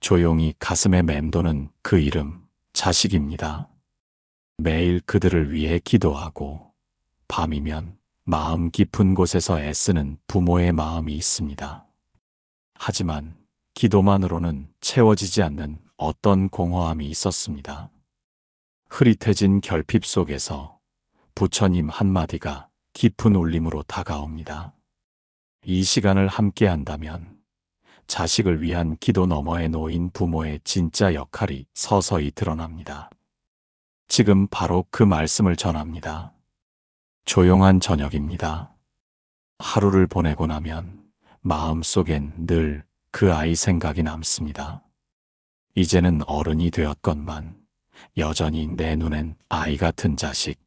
조용히 가슴에 맴도는 그 이름, 자식입니다. 매일 그들을 위해 기도하고 밤이면 마음 깊은 곳에서 애쓰는 부모의 마음이 있습니다. 하지만 기도만으로는 채워지지 않는 어떤 공허함이 있었습니다. 흐릿해진 결핍 속에서 부처님 한마디가 깊은 울림으로 다가옵니다. 이 시간을 함께 한다면 자식을 위한 기도 너머에 놓인 부모의 진짜 역할이 서서히 드러납니다. 지금 바로 그 말씀을 전합니다. 조용한 저녁입니다. 하루를 보내고 나면 마음속엔 늘 그 아이 생각이 남습니다. 이제는 어른이 되었건만 여전히 내 눈엔 아이 같은 자식.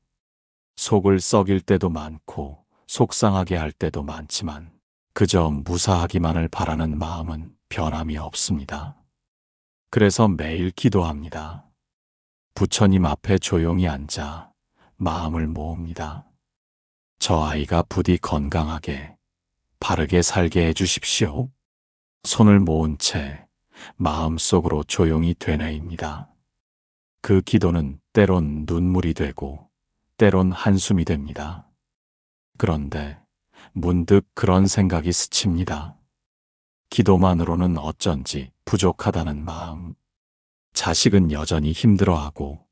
속을 썩일 때도 많고 속상하게 할 때도 많지만 그저 무사하기만을 바라는 마음은 변함이 없습니다. 그래서 매일 기도합니다. 부처님 앞에 조용히 앉아 마음을 모읍니다. 저 아이가 부디 건강하게, 바르게 살게 해주십시오. 손을 모은 채 마음속으로 조용히 되뇌입니다. 그 기도는 때론 눈물이 되고 때론 한숨이 됩니다. 그런데 문득 그런 생각이 스칩니다. 기도만으로는 어쩐지 부족하다는 마음. 자식은 여전히 힘들어하고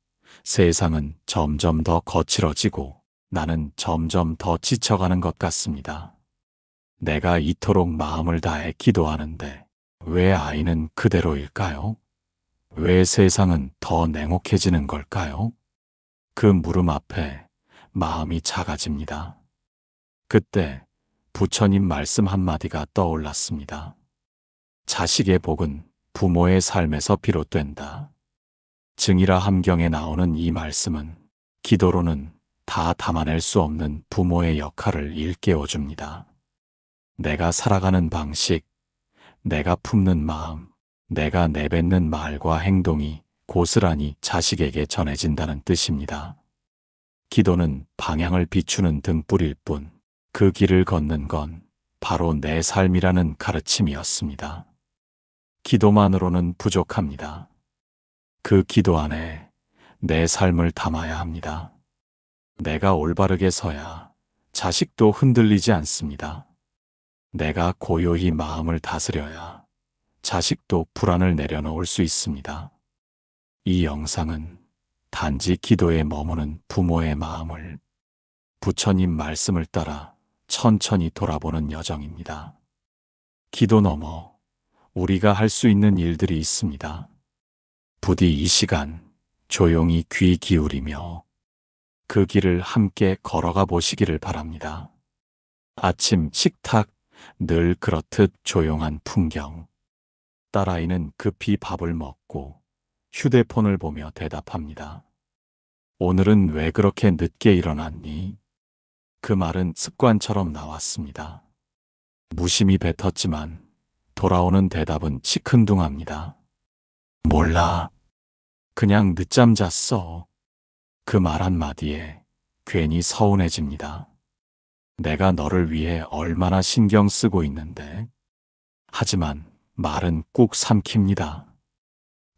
세상은 점점 더 거칠어지고 나는 점점 더 지쳐가는 것 같습니다. 내가 이토록 마음을 다해 기도하는데 왜 아이는 그대로일까요? 왜 세상은 더 냉혹해지는 걸까요? 그 물음 앞에 마음이 작아집니다. 그때 부처님 말씀 한마디가 떠올랐습니다. 자식의 복은 부모의 삶에서 비롯된다. 증이라 함경에 나오는 이 말씀은 기도로는 다 담아낼 수 없는 부모의 역할을 일깨워줍니다. 내가 살아가는 방식, 내가 품는 마음, 내가 내뱉는 말과 행동이 고스란히 자식에게 전해진다는 뜻입니다. 기도는 방향을 비추는 등불일 뿐 그 길을 걷는 건 바로 내 삶이라는 가르침이었습니다. 기도만으로는 부족합니다. 그 기도 안에 내 삶을 담아야 합니다. 내가 올바르게 서야 자식도 흔들리지 않습니다. 내가 고요히 마음을 다스려야 자식도 불안을 내려놓을 수 있습니다. 이 영상은 단지 기도에 머무는 부모의 마음을 부처님 말씀을 따라 천천히 돌아보는 여정입니다. 기도 너머 우리가 할 수 있는 일들이 있습니다. 부디 이 시간 조용히 귀 기울이며 그 길을 함께 걸어가 보시기를 바랍니다. 아침 식탁, 늘 그렇듯 조용한 풍경. 딸아이는 급히 밥을 먹고 휴대폰을 보며 대답합니다. 오늘은 왜 그렇게 늦게 일어났니? 그 말은 습관처럼 나왔습니다. 무심히 뱉었지만 돌아오는 대답은 시큰둥합니다. 몰라. 그냥 늦잠 잤어. 그 말 한마디에 괜히 서운해집니다. 내가 너를 위해 얼마나 신경 쓰고 있는데. 하지만 말은 꾹 삼킵니다.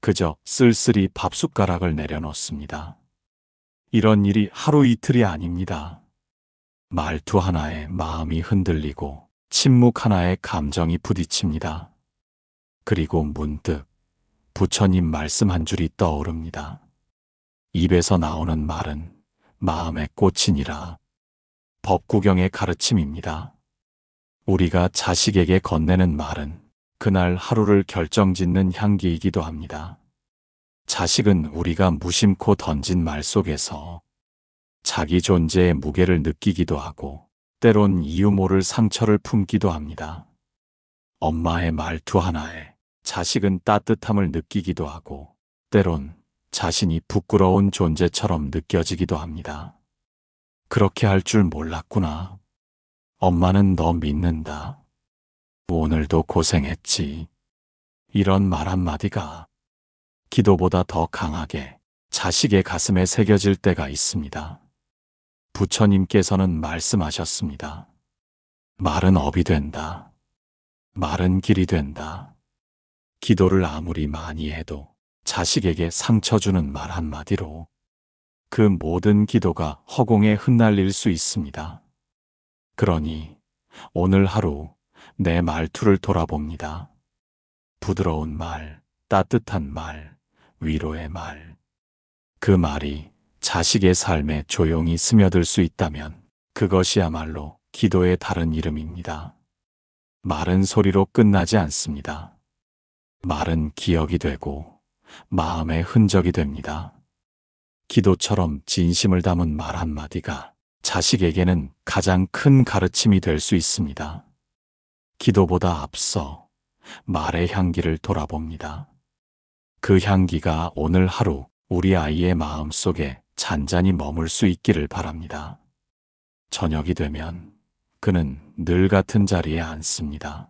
그저 쓸쓸히 밥숟가락을 내려놓습니다. 이런 일이 하루 이틀이 아닙니다. 말투 하나에 마음이 흔들리고 침묵 하나에 감정이 부딪힙니다. 그리고 문득 부처님 말씀 한 줄이 떠오릅니다. 입에서 나오는 말은 마음의 꽃이니라. 법구경의 가르침입니다. 우리가 자식에게 건네는 말은 그날 하루를 결정짓는 향기이기도 합니다. 자식은 우리가 무심코 던진 말 속에서 자기 존재의 무게를 느끼기도 하고 때론 이유 모를 상처를 품기도 합니다. 엄마의 말투 하나에 자식은 따뜻함을 느끼기도 하고 때론 자신이 부끄러운 존재처럼 느껴지기도 합니다. 그렇게 할 줄 몰랐구나. 엄마는 너 믿는다. 오늘도 고생했지. 이런 말 한마디가 기도보다 더 강하게 자식의 가슴에 새겨질 때가 있습니다. 부처님께서는 말씀하셨습니다. 말은 업이 된다. 말은 길이 된다. 기도를 아무리 많이 해도 자식에게 상처 주는 말 한마디로 그 모든 기도가 허공에 흩날릴 수 있습니다. 그러니 오늘 하루 내 말투를 돌아봅니다. 부드러운 말, 따뜻한 말, 위로의 말. 그 말이 자식의 삶에 조용히 스며들 수 있다면 그것이야말로 기도의 다른 이름입니다. 말은 소리로 끝나지 않습니다. 말은 기억이 되고 마음의 흔적이 됩니다. 기도처럼 진심을 담은 말 한마디가 자식에게는 가장 큰 가르침이 될 수 있습니다. 기도보다 앞서 말의 향기를 돌아봅니다. 그 향기가 오늘 하루 우리 아이의 마음 속에 잔잔히 머물 수 있기를 바랍니다. 저녁이 되면 그는 늘 같은 자리에 앉습니다.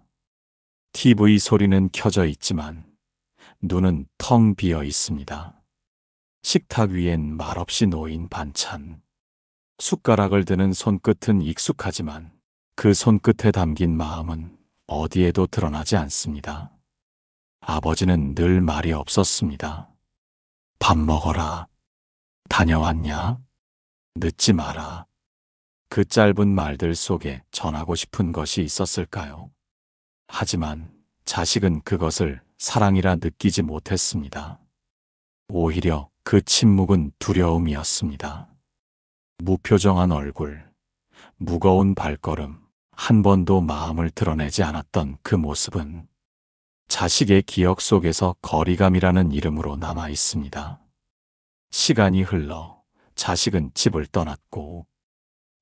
TV 소리는 켜져 있지만 눈은 텅 비어 있습니다. 식탁 위엔 말없이 놓인 반찬. 숟가락을 드는 손끝은 익숙하지만 그 손끝에 담긴 마음은 어디에도 드러나지 않습니다. 아버지는 늘 말이 없었습니다. 밥 먹어라. 다녀왔냐? 늦지 마라. 그 짧은 말들 속에 전하고 싶은 것이 있었을까요? 하지만 자식은 그것을 사랑이라 느끼지 못했습니다. 오히려 그 침묵은 두려움이었습니다. 무표정한 얼굴, 무거운 발걸음, 한 번도 마음을 드러내지 않았던 그 모습은 자식의 기억 속에서 거리감이라는 이름으로 남아 있습니다. 시간이 흘러 자식은 집을 떠났고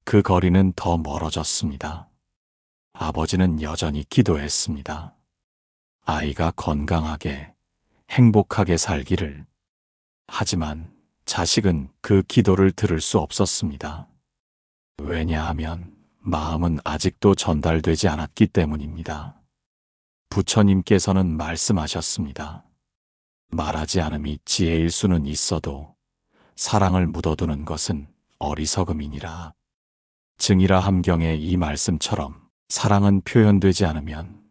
그 거리는 더 멀어졌습니다. 아버지는 여전히 기도했습니다. 아이가 건강하게, 행복하게 살기를. 하지만 자식은 그 기도를 들을 수 없었습니다. 왜냐하면 마음은 아직도 전달되지 않았기 때문입니다. 부처님께서는 말씀하셨습니다. 말하지 않음이 지혜일 수는 있어도 사랑을 묻어두는 것은 어리석음이니라. 증이라 함경의 이 말씀처럼 사랑은 표현되지 않으면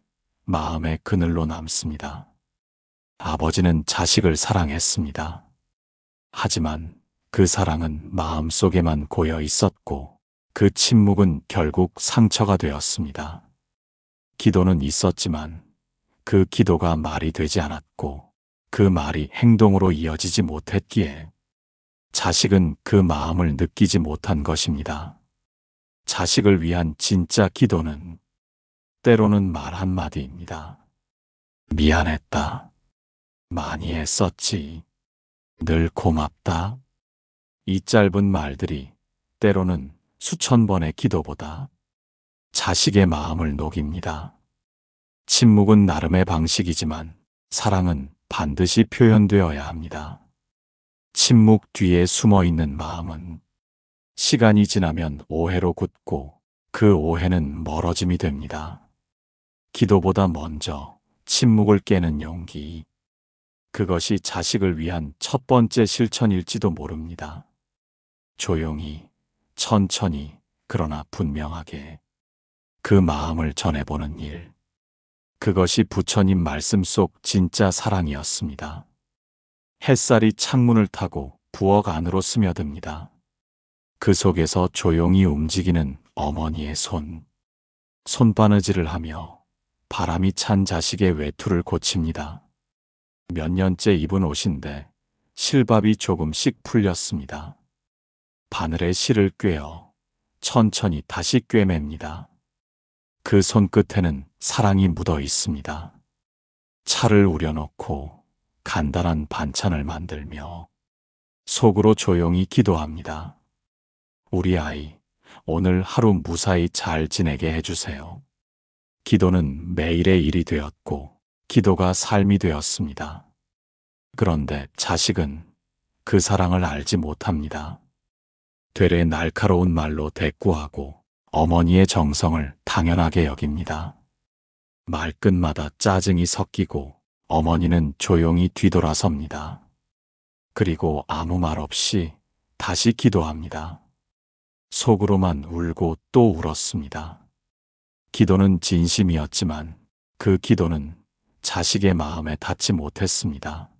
마음의 그늘로 남습니다. 아버지는 자식을 사랑했습니다. 하지만 그 사랑은 마음속에만 고여 있었고 그 침묵은 결국 상처가 되었습니다. 기도는 있었지만 그 기도가 말이 되지 않았고 그 말이 행동으로 이어지지 못했기에 자식은 그 마음을 느끼지 못한 것입니다. 자식을 위한 진짜 기도는 때로는 말 한마디입니다. 미안했다. 많이 했었지. 늘 고맙다. 이 짧은 말들이 때로는 수천 번의 기도보다 자식의 마음을 녹입니다. 침묵은 나름의 방식이지만 사랑은 반드시 표현되어야 합니다. 침묵 뒤에 숨어 있는 마음은 시간이 지나면 오해로 굳고 그 오해는 멀어짐이 됩니다. 기도보다 먼저 침묵을 깨는 용기. 그것이 자식을 위한 첫 번째 실천일지도 모릅니다. 조용히, 천천히, 그러나 분명하게 그 마음을 전해보는 일. 그것이 부처님 말씀 속 진짜 사랑이었습니다. 햇살이 창문을 타고 부엌 안으로 스며듭니다. 그 속에서 조용히 움직이는 어머니의 손. 손바느질을 하며 바람이 찬 자식의 외투를 고칩니다. 몇 년째 입은 옷인데 실밥이 조금씩 풀렸습니다. 바늘에 실을 꿰어 천천히 다시 꿰맵니다. 그 손끝에는 사랑이 묻어 있습니다. 차를 우려놓고 간단한 반찬을 만들며 속으로 조용히 기도합니다. 우리 아이, 오늘 하루 무사히 잘 지내게 해주세요. 기도는 매일의 일이 되었고 기도가 삶이 되었습니다. 그런데 자식은 그 사랑을 알지 못합니다. 되레 날카로운 말로 대꾸하고 어머니의 정성을 당연하게 여깁니다. 말끝마다 짜증이 섞이고 어머니는 조용히 뒤돌아섭니다. 그리고 아무 말 없이 다시 기도합니다. 속으로만 울고 또 울었습니다. 기도는 진심이었지만 그 기도는 자식의 마음에 닿지 못했습니다.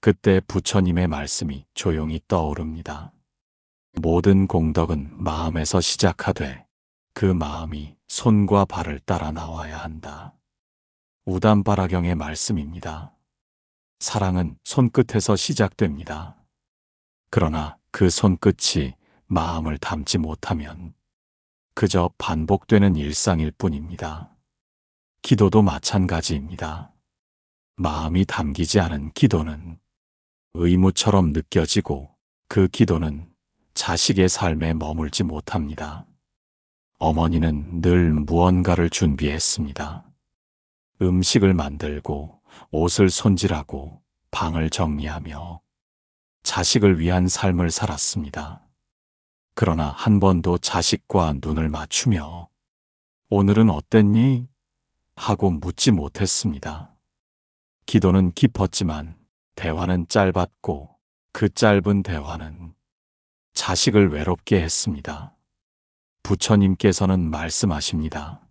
그때 부처님의 말씀이 조용히 떠오릅니다. 모든 공덕은 마음에서 시작하되 그 마음이 손과 발을 따라 나와야 한다. 우담바라경의 말씀입니다. 사랑은 손끝에서 시작됩니다. 그러나 그 손끝이 마음을 담지 못하면 그저 반복되는 일상일 뿐입니다. 기도도 마찬가지입니다. 마음이 담기지 않은 기도는 의무처럼 느껴지고 그 기도는 자식의 삶에 머물지 못합니다. 어머니는 늘 무언가를 준비했습니다. 음식을 만들고 옷을 손질하고 방을 정리하며 자식을 위한 삶을 살았습니다. 그러나 한 번도 자식과 눈을 맞추며 오늘은 어땠니? 하고 묻지 못했습니다. 기도는 깊었지만 대화는 짧았고 그 짧은 대화는 자식을 외롭게 했습니다. 부처님께서는 말씀하십니다.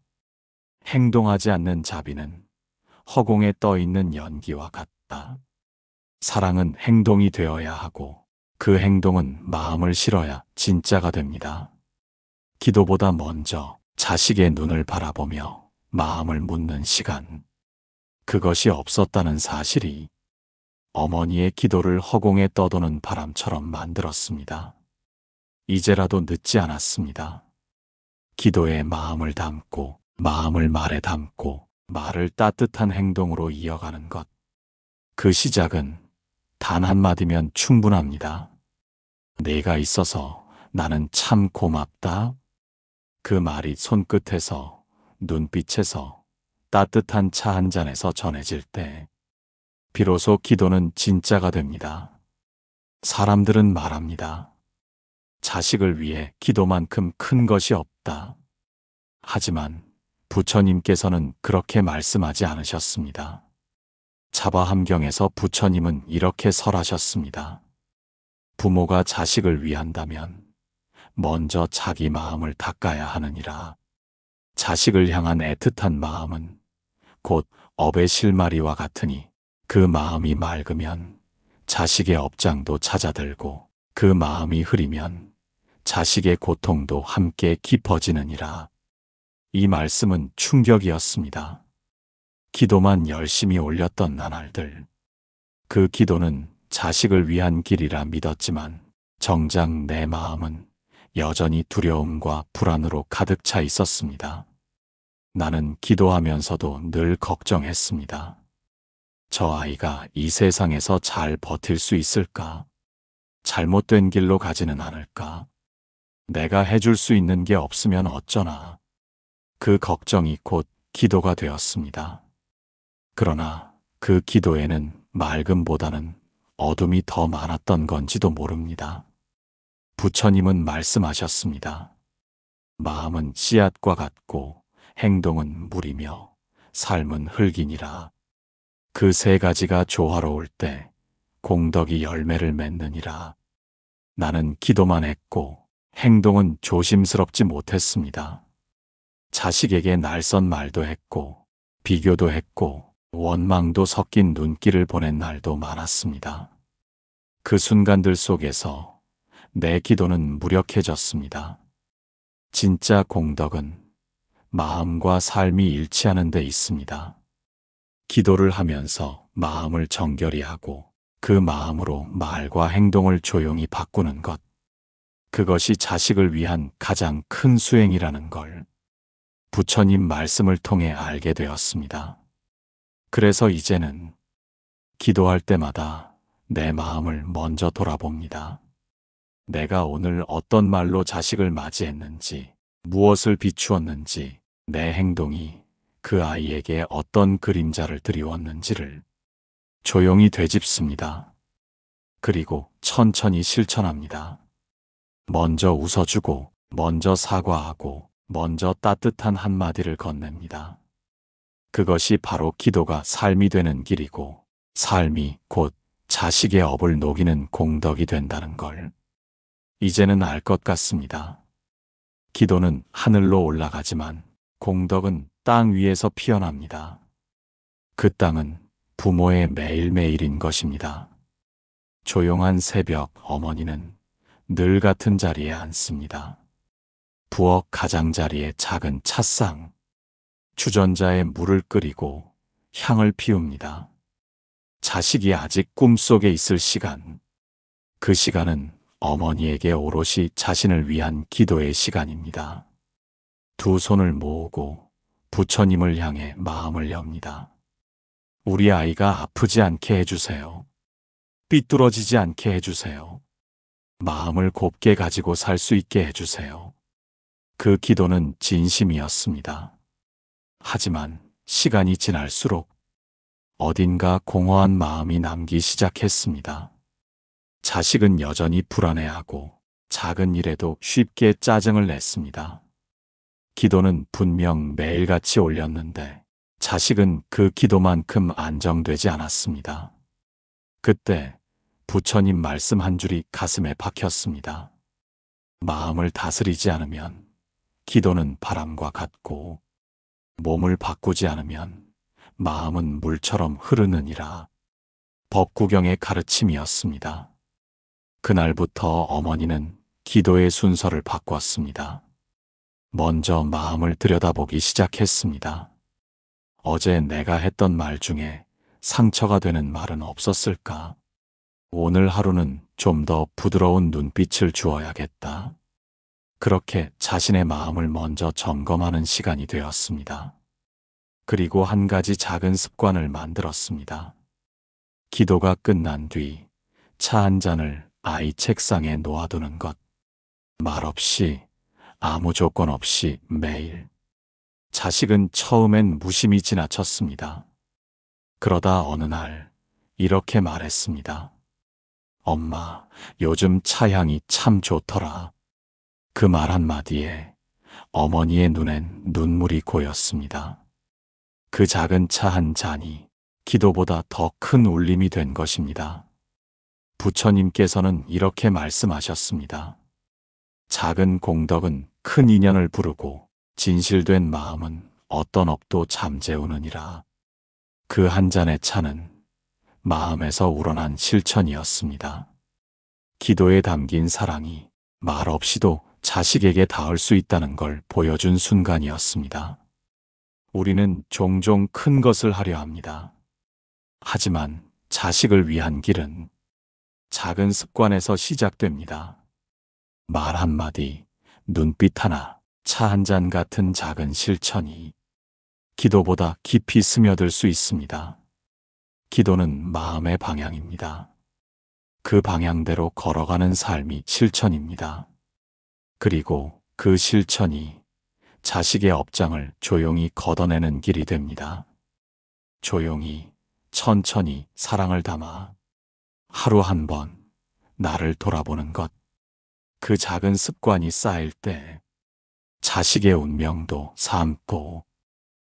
행동하지 않는 자비는 허공에 떠 있는 연기와 같다. 사랑은 행동이 되어야 하고 그 행동은 마음을 실어야 진짜가 됩니다. 기도보다 먼저 자식의 눈을 바라보며 마음을 묻는 시간, 그것이 없었다는 사실이 어머니의 기도를 허공에 떠도는 바람처럼 만들었습니다. 이제라도 늦지 않았습니다. 기도에 마음을 담고 마음을 말에 담고 말을 따뜻한 행동으로 이어가는 것. 그 시작은 단 한마디면 충분합니다. 내가 있어서 나는 참 고맙다. 그 말이 손끝에서, 눈빛에서, 따뜻한 차 한 잔에서 전해질 때 비로소 기도는 진짜가 됩니다. 사람들은 말합니다. 자식을 위해 기도만큼 큰 것이 없다. 하지만 부처님께서는 그렇게 말씀하지 않으셨습니다. 자바함경에서 부처님은 이렇게 설하셨습니다. 부모가 자식을 위한다면 먼저 자기 마음을 닦아야 하느니라. 자식을 향한 애틋한 마음은 곧 업의 실마리와 같으니 그 마음이 맑으면 자식의 업장도 잦아들고 그 마음이 흐리면 자식의 고통도 함께 깊어지느니라. 이 말씀은 충격이었습니다. 기도만 열심히 올렸던 나날들. 그 기도는 자식을 위한 길이라 믿었지만 정작 내 마음은 여전히 두려움과 불안으로 가득 차 있었습니다. 나는 기도하면서도 늘 걱정했습니다. 저 아이가 이 세상에서 잘 버틸 수 있을까? 잘못된 길로 가지는 않을까? 내가 해줄 수 있는 게 없으면 어쩌나? 그 걱정이 곧 기도가 되었습니다. 그러나 그 기도에는 맑음보다는 어둠이 더 많았던 건지도 모릅니다. 부처님은 말씀하셨습니다. 마음은 씨앗과 같고 행동은 물이며 삶은 흙이니라. 그 세 가지가 조화로울 때 공덕이 열매를 맺느니라. 나는 기도만 했고 행동은 조심스럽지 못했습니다. 자식에게 날선 말도 했고 비교도 했고 원망도 섞인 눈길을 보낸 날도 많았습니다. 그 순간들 속에서 내 기도는 무력해졌습니다. 진짜 공덕은 마음과 삶이 일치하는 데 있습니다. 기도를 하면서 마음을 정결히 하고 그 마음으로 말과 행동을 조용히 바꾸는 것. 그것이 자식을 위한 가장 큰 수행이라는 걸 부처님 말씀을 통해 알게 되었습니다. 그래서 이제는 기도할 때마다 내 마음을 먼저 돌아봅니다. 내가 오늘 어떤 말로 자식을 맞이했는지, 무엇을 비추었는지, 내 행동이 그 아이에게 어떤 그림자를 드리웠는지를 조용히 되짚습니다. 그리고 천천히 실천합니다. 먼저 웃어주고, 먼저 사과하고, 먼저 따뜻한 한마디를 건넵니다. 그것이 바로 기도가 삶이 되는 길이고, 삶이 곧 자식의 업을 녹이는 공덕이 된다는 걸 이제는 알 것 같습니다. 기도는 하늘로 올라가지만 공덕은 땅 위에서 피어납니다. 그 땅은 부모의 매일매일인 것입니다. 조용한 새벽 어머니는 늘 같은 자리에 앉습니다. 부엌 가장자리에 작은 찻상, 주전자에 물을 끓이고 향을 피웁니다. 자식이 아직 꿈속에 있을 시간, 그 시간은 어머니에게 오롯이 자신을 위한 기도의 시간입니다. 두 손을 모으고 부처님을 향해 마음을 엽니다. 우리 아이가 아프지 않게 해주세요. 삐뚤어지지 않게 해주세요. 마음을 곱게 가지고 살 수 있게 해주세요. 그 기도는 진심이었습니다. 하지만 시간이 지날수록 어딘가 공허한 마음이 남기 시작했습니다. 자식은 여전히 불안해하고 작은 일에도 쉽게 짜증을 냈습니다. 기도는 분명 매일같이 올렸는데 자식은 그 기도만큼 안정되지 않았습니다. 그때 부처님 말씀 한 줄이 가슴에 박혔습니다. 마음을 다스리지 않으면 기도는 바람과 같고 몸을 바꾸지 않으면 마음은 물처럼 흐르느니라. 법구경의 가르침이었습니다. 그날부터 어머니는 기도의 순서를 바꿨습니다. 먼저 마음을 들여다보기 시작했습니다. 어제 내가 했던 말 중에 상처가 되는 말은 없었을까? 오늘 하루는 좀 더 부드러운 눈빛을 주어야겠다. 그렇게 자신의 마음을 먼저 점검하는 시간이 되었습니다. 그리고 한 가지 작은 습관을 만들었습니다. 기도가 끝난 뒤 차 한 잔을 아이 책상에 놓아두는 것. 말없이, 아무 조건 없이 매일. 자식은 처음엔 무심히 지나쳤습니다. 그러다 어느 날 이렇게 말했습니다. 엄마, 요즘 차향이 참 좋더라. 그 말 한마디에 어머니의 눈엔 눈물이 고였습니다. 그 작은 차 한 잔이 기도보다 더 큰 울림이 된 것입니다. 부처님께서는 이렇게 말씀하셨습니다. 작은 공덕은 큰 인연을 부르고 진실된 마음은 어떤 업도 잠재우느니라. 그 한 잔의 차는 마음에서 우러난 실천이었습니다. 기도에 담긴 사랑이 말 없이도 자식에게 닿을 수 있다는 걸 보여준 순간이었습니다. 우리는 종종 큰 것을 하려 합니다. 하지만 자식을 위한 길은 작은 습관에서 시작됩니다. 말 한마디, 눈빛 하나, 차 한 잔 같은 작은 실천이 기도보다 깊이 스며들 수 있습니다. 기도는 마음의 방향입니다. 그 방향대로 걸어가는 삶이 실천입니다. 그리고 그 실천이 자식의 업장을 조용히 걷어내는 길이 됩니다. 조용히, 천천히 사랑을 담아 하루 한 번 나를 돌아보는 것. 그 작은 습관이 쌓일 때 자식의 운명도 삶도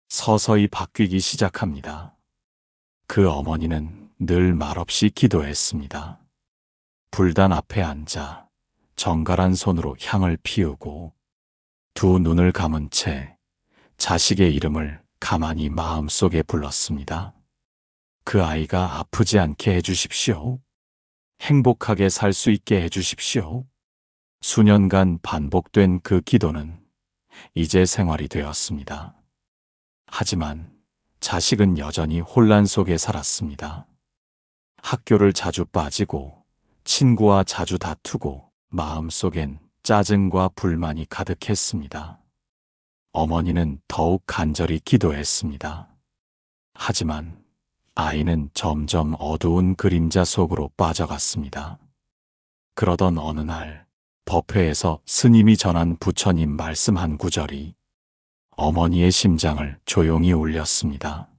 서서히 바뀌기 시작합니다. 그 어머니는 늘 말없이 기도했습니다. 불단 앞에 앉아 정갈한 손으로 향을 피우고 두 눈을 감은 채 자식의 이름을 가만히 마음속에 불렀습니다. 그 아이가 아프지 않게 해주십시오. 행복하게 살 수 있게 해주십시오. 수년간 반복된 그 기도는 이제 생활이 되었습니다. 하지만 자식은 여전히 혼란 속에 살았습니다. 학교를 자주 빠지고 친구와 자주 다투고 마음속엔 짜증과 불만이 가득했습니다. 어머니는 더욱 간절히 기도했습니다. 하지만 아이는 점점 어두운 그림자 속으로 빠져갔습니다. 그러던 어느 날 법회에서 스님이 전한 부처님 말씀 한 구절이 어머니의 심장을 조용히 울렸습니다.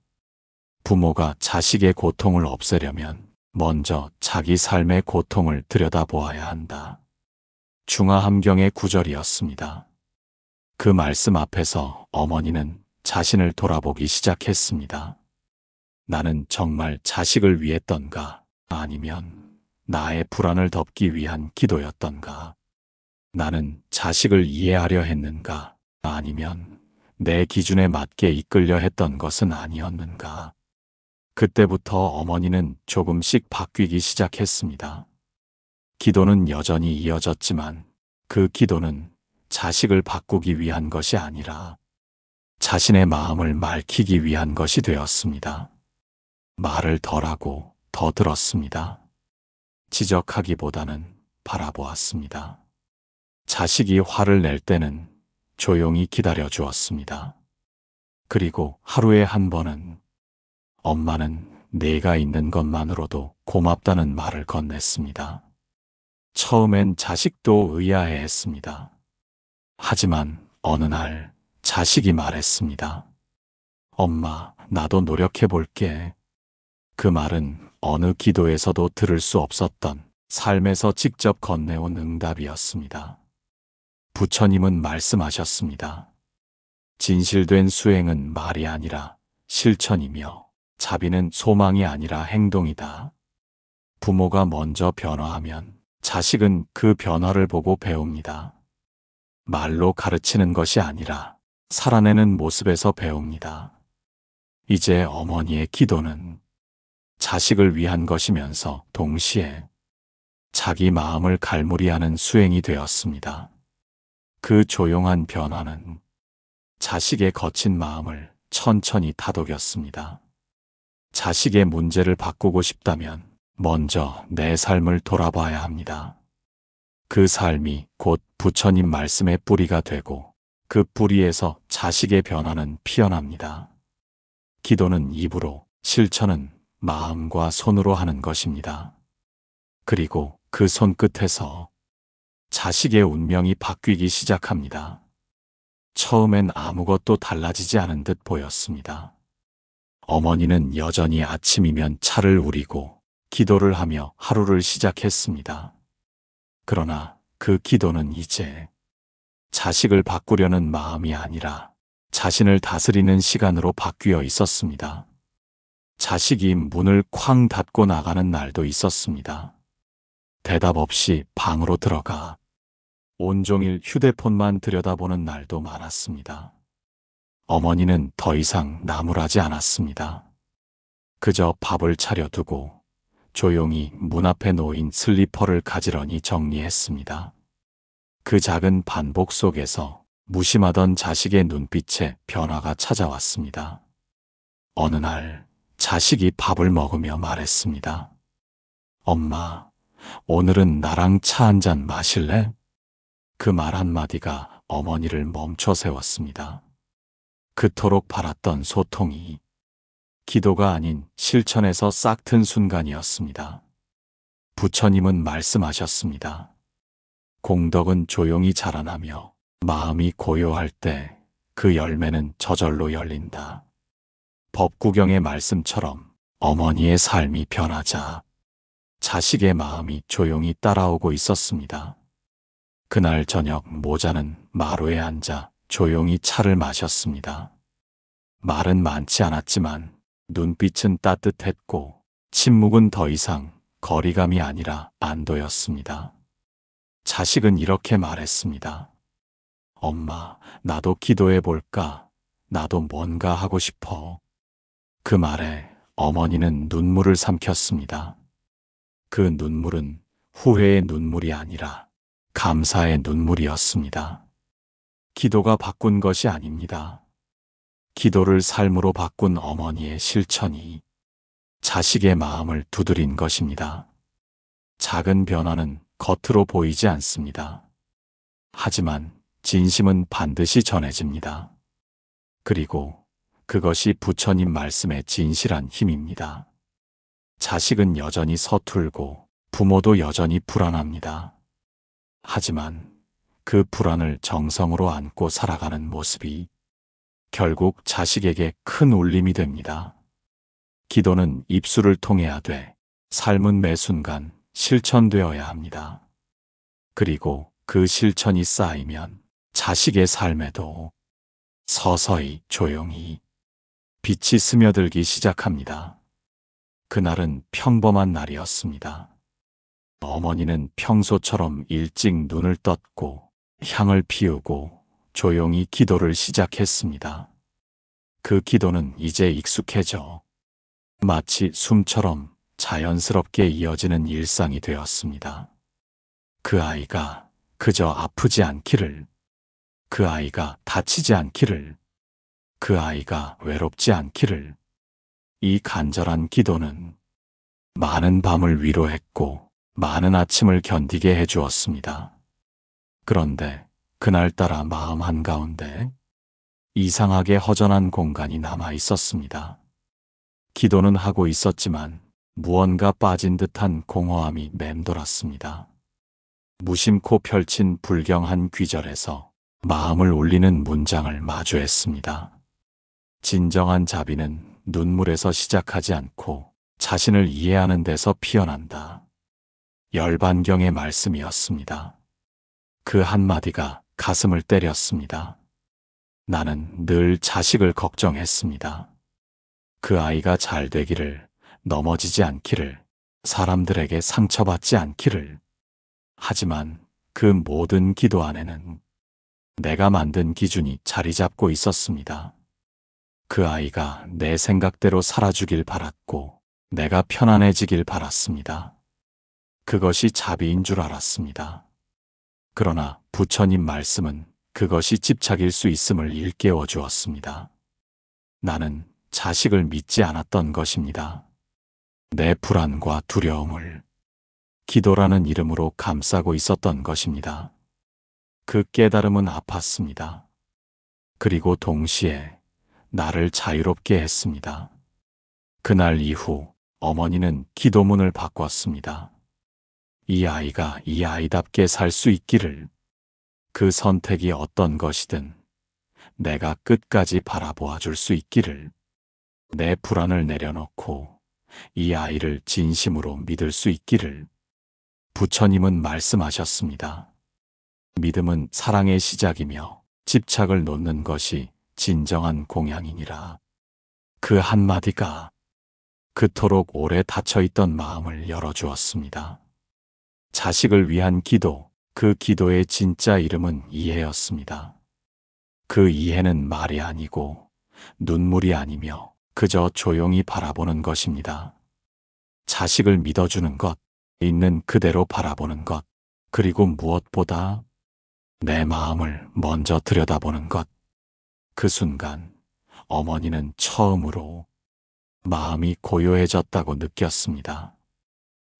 부모가 자식의 고통을 없애려면 먼저 자기 삶의 고통을 들여다보아야 한다. 중화함경의 구절이었습니다. 그 말씀 앞에서 어머니는 자신을 돌아보기 시작했습니다. 나는 정말 자식을 위했던가? 아니면 나의 불안을 덮기 위한 기도였던가? 나는 자식을 이해하려 했는가? 아니면 내 기준에 맞게 이끌려 했던 것은 아니었는가? 그때부터 어머니는 조금씩 바뀌기 시작했습니다. 기도는 여전히 이어졌지만 그 기도는 자식을 바꾸기 위한 것이 아니라 자신의 마음을 맑히기 위한 것이 되었습니다. 말을 덜하고 더 들었습니다. 지적하기보다는 바라보았습니다. 자식이 화를 낼 때는 조용히 기다려 주었습니다. 그리고 하루에 한 번은 엄마는 내가 있는 것만으로도 고맙다는 말을 건넸습니다. 처음엔 자식도 의아해했습니다. 하지만 어느 날 자식이 말했습니다. 엄마, 나도 노력해 볼게. 그 말은 어느 기도에서도 들을 수 없었던 삶에서 직접 건네온 응답이었습니다. 부처님은 말씀하셨습니다. 진실된 수행은 말이 아니라 실천이며 자비는 소망이 아니라 행동이다. 부모가 먼저 변화하면 자식은 그 변화를 보고 배웁니다. 말로 가르치는 것이 아니라 살아내는 모습에서 배웁니다. 이제 어머니의 기도는 자식을 위한 것이면서 동시에 자기 마음을 갈무리하는 수행이 되었습니다. 그 조용한 변화는 자식의 거친 마음을 천천히 다독였습니다. 자식의 문제를 바꾸고 싶다면 먼저 내 삶을 돌아봐야 합니다. 그 삶이 곧 부처님 말씀의 뿌리가 되고 그 뿌리에서 자식의 변화는 피어납니다. 기도는 입으로, 실천은 마음과 손으로 하는 것입니다. 그리고 그 손끝에서 자식의 운명이 바뀌기 시작합니다. 처음엔 아무것도 달라지지 않은 듯 보였습니다. 어머니는 여전히 아침이면 차를 우리고 기도를 하며 하루를 시작했습니다. 그러나 그 기도는 이제 자식을 바꾸려는 마음이 아니라 자신을 다스리는 시간으로 바뀌어 있었습니다. 자식이 문을 쾅 닫고 나가는 날도 있었습니다. 대답 없이 방으로 들어가 온종일 휴대폰만 들여다보는 날도 많았습니다. 어머니는 더 이상 나무라지 않았습니다. 그저 밥을 차려두고 조용히 문 앞에 놓인 슬리퍼를 가지런히 정리했습니다. 그 작은 반복 속에서 무심하던 자식의 눈빛에 변화가 찾아왔습니다. 어느 날 자식이 밥을 먹으며 말했습니다. 엄마, 오늘은 나랑 차 한 잔 마실래? 그 말 한마디가 어머니를 멈춰 세웠습니다. 그토록 바랐던 소통이 기도가 아닌 실천에서 싹튼 순간이었습니다. 부처님은 말씀하셨습니다. 공덕은 조용히 자라나며 마음이 고요할 때 그 열매는 저절로 열린다. 법구경의 말씀처럼 어머니의 삶이 변하자 자식의 마음이 조용히 따라오고 있었습니다. 그날 저녁 모자는 마루에 앉아 조용히 차를 마셨습니다. 말은 많지 않았지만 눈빛은 따뜻했고 침묵은 더 이상 거리감이 아니라 안도였습니다. 자식은 이렇게 말했습니다. 엄마, 나도 기도해 볼까? 나도 뭔가 하고 싶어. 그 말에 어머니는 눈물을 삼켰습니다. 그 눈물은 후회의 눈물이 아니라 감사의 눈물이었습니다. 기도가 바꾼 것이 아닙니다. 기도를 삶으로 바꾼 어머니의 실천이 자식의 마음을 두드린 것입니다. 작은 변화는 겉으로 보이지 않습니다. 하지만 진심은 반드시 전해집니다. 그리고 그것이 부처님 말씀의 진실한 힘입니다. 자식은 여전히 서툴고 부모도 여전히 불안합니다. 하지만 그 불안을 정성으로 안고 살아가는 모습이 결국 자식에게 큰 울림이 됩니다. 기도는 입술을 통해야 돼 삶은 매 순간 실천되어야 합니다. 그리고 그 실천이 쌓이면 자식의 삶에도 서서히 조용히 빛이 스며들기 시작합니다. 그날은 평범한 날이었습니다. 어머니는 평소처럼 일찍 눈을 떴고 향을 피우고 조용히 기도를 시작했습니다. 그 기도는 이제 익숙해져 마치 숨처럼 자연스럽게 이어지는 일상이 되었습니다. 그 아이가 그저 아프지 않기를, 그 아이가 다치지 않기를, 그 아이가 외롭지 않기를. 이 간절한 기도는 많은 밤을 위로했고 많은 아침을 견디게 해주었습니다. 그런데 그날따라 마음 한가운데 이상하게 허전한 공간이 남아 있었습니다. 기도는 하고 있었지만 무언가 빠진 듯한 공허함이 맴돌았습니다. 무심코 펼친 불경한 귀절에서 마음을 울리는 문장을 마주했습니다. 진정한 자비는 눈물에서 시작하지 않고 자신을 이해하는 데서 피어난다. 열반경의 말씀이었습니다. 그 한마디가 가슴을 때렸습니다. 나는 늘 자식을 걱정했습니다. 그 아이가 잘 되기를, 넘어지지 않기를, 사람들에게 상처받지 않기를. 하지만 그 모든 기도 안에는 내가 만든 기준이 자리 잡고 있었습니다. 그 아이가 내 생각대로 살아주길 바랐고 내가 편안해지길 바랐습니다. 그것이 자비인 줄 알았습니다. 그러나 부처님 말씀은 그것이 집착일 수 있음을 일깨워 주었습니다. 나는 자식을 믿지 않았던 것입니다. 내 불안과 두려움을 기도라는 이름으로 감싸고 있었던 것입니다. 그 깨달음은 아팠습니다. 그리고 동시에 나를 자유롭게 했습니다. 그날 이후 어머니는 기도문을 바꿨습니다. 이 아이가 이 아이답게 살 수 있기를, 그 선택이 어떤 것이든 내가 끝까지 바라보아 줄 수 있기를, 내 불안을 내려놓고 이 아이를 진심으로 믿을 수 있기를. 부처님은 말씀하셨습니다. 믿음은 사랑의 시작이며 집착을 놓는 것이 진정한 공양이니라. 그 한마디가 그토록 오래 닫혀있던 마음을 열어주었습니다. 자식을 위한 기도, 그 기도의 진짜 이름은 이해였습니다. 그 이해는 말이 아니고 눈물이 아니며 그저 조용히 바라보는 것입니다. 자식을 믿어주는 것, 있는 그대로 바라보는 것, 그리고 무엇보다 내 마음을 먼저 들여다보는 것. 그 순간 어머니는 처음으로 마음이 고요해졌다고 느꼈습니다.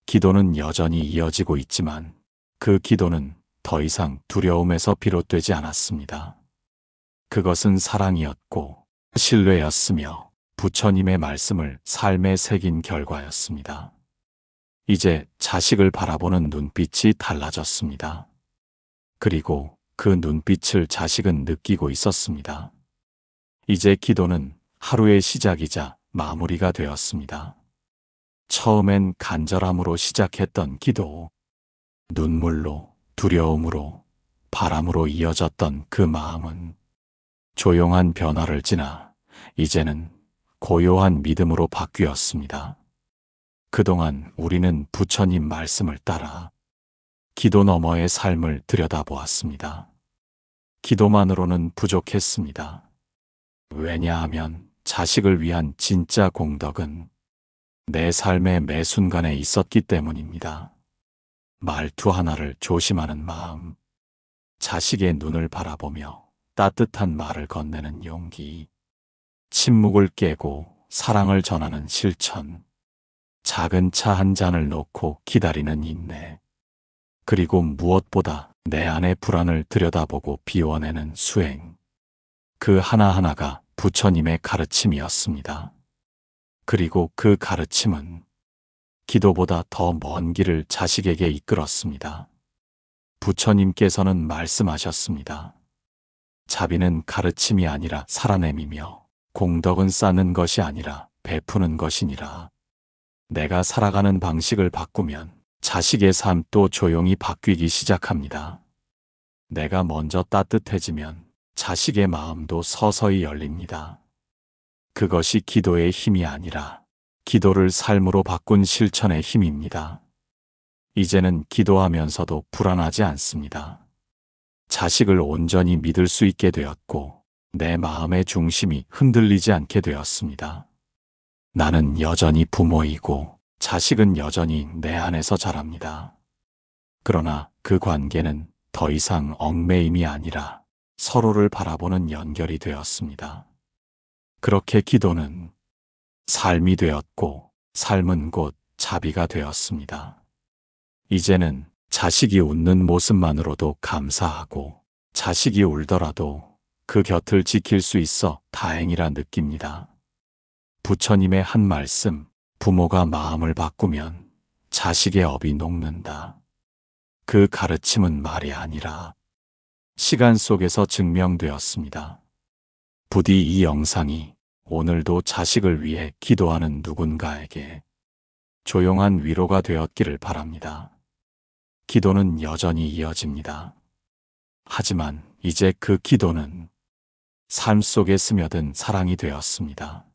기도는 여전히 이어지고 있지만 그 기도는 더 이상 두려움에서 비롯되지 않았습니다. 그것은 사랑이었고 신뢰였으며 부처님의 말씀을 삶에 새긴 결과였습니다. 이제 자식을 바라보는 눈빛이 달라졌습니다. 그리고 그 눈빛을 자식은 느끼고 있었습니다. 이제 기도는 하루의 시작이자 마무리가 되었습니다. 처음엔 간절함으로 시작했던 기도, 눈물로, 두려움으로, 바람으로 이어졌던 그 마음은 조용한 변화를 지나 이제는 고요한 믿음으로 바뀌었습니다. 그동안 우리는 부처님 말씀을 따라 기도 너머의 삶을 들여다보았습니다. 기도만으로는 부족했습니다. 왜냐하면 자식을 위한 진짜 공덕은 내 삶의 매 순간에 있었기 때문입니다. 말투 하나를 조심하는 마음, 자식의 눈을 바라보며 따뜻한 말을 건네는 용기, 침묵을 깨고 사랑을 전하는 실천, 작은 차 한 잔을 놓고 기다리는 인내, 그리고 무엇보다 내 안의 불안을 들여다보고 비워내는 수행. 그 하나하나가 부처님의 가르침이었습니다. 그리고 그 가르침은 기도보다 더 먼 길을 자식에게 이끌었습니다. 부처님께서는 말씀하셨습니다. 자비는 가르침이 아니라 살아냄이며 공덕은 쌓는 것이 아니라 베푸는 것이니라. 내가 살아가는 방식을 바꾸면 자식의 삶도 조용히 바뀌기 시작합니다. 내가 먼저 따뜻해지면 자식의 마음도 서서히 열립니다. 그것이 기도의 힘이 아니라 기도를 삶으로 바꾼 실천의 힘입니다. 이제는 기도하면서도 불안하지 않습니다. 자식을 온전히 믿을 수 있게 되었고 내 마음의 중심이 흔들리지 않게 되었습니다. 나는 여전히 부모이고 자식은 여전히 내 안에서 자랍니다. 그러나 그 관계는 더 이상 얽매임이 아니라 서로를 바라보는 연결이 되었습니다. 그렇게 기도는 삶이 되었고 삶은 곧 자비가 되었습니다. 이제는 자식이 웃는 모습만으로도 감사하고 자식이 울더라도 그 곁을 지킬 수 있어 다행이라 느낍니다. 부처님의 한 말씀, 부모가 마음을 바꾸면 자식의 업이 녹는다. 그 가르침은 말이 아니라 시간 속에서 증명되었습니다. 부디 이 영상이 오늘도 자식을 위해 기도하는 누군가에게 조용한 위로가 되었기를 바랍니다. 기도는 여전히 이어집니다. 하지만 이제 그 기도는 삶 속에 스며든 사랑이 되었습니다.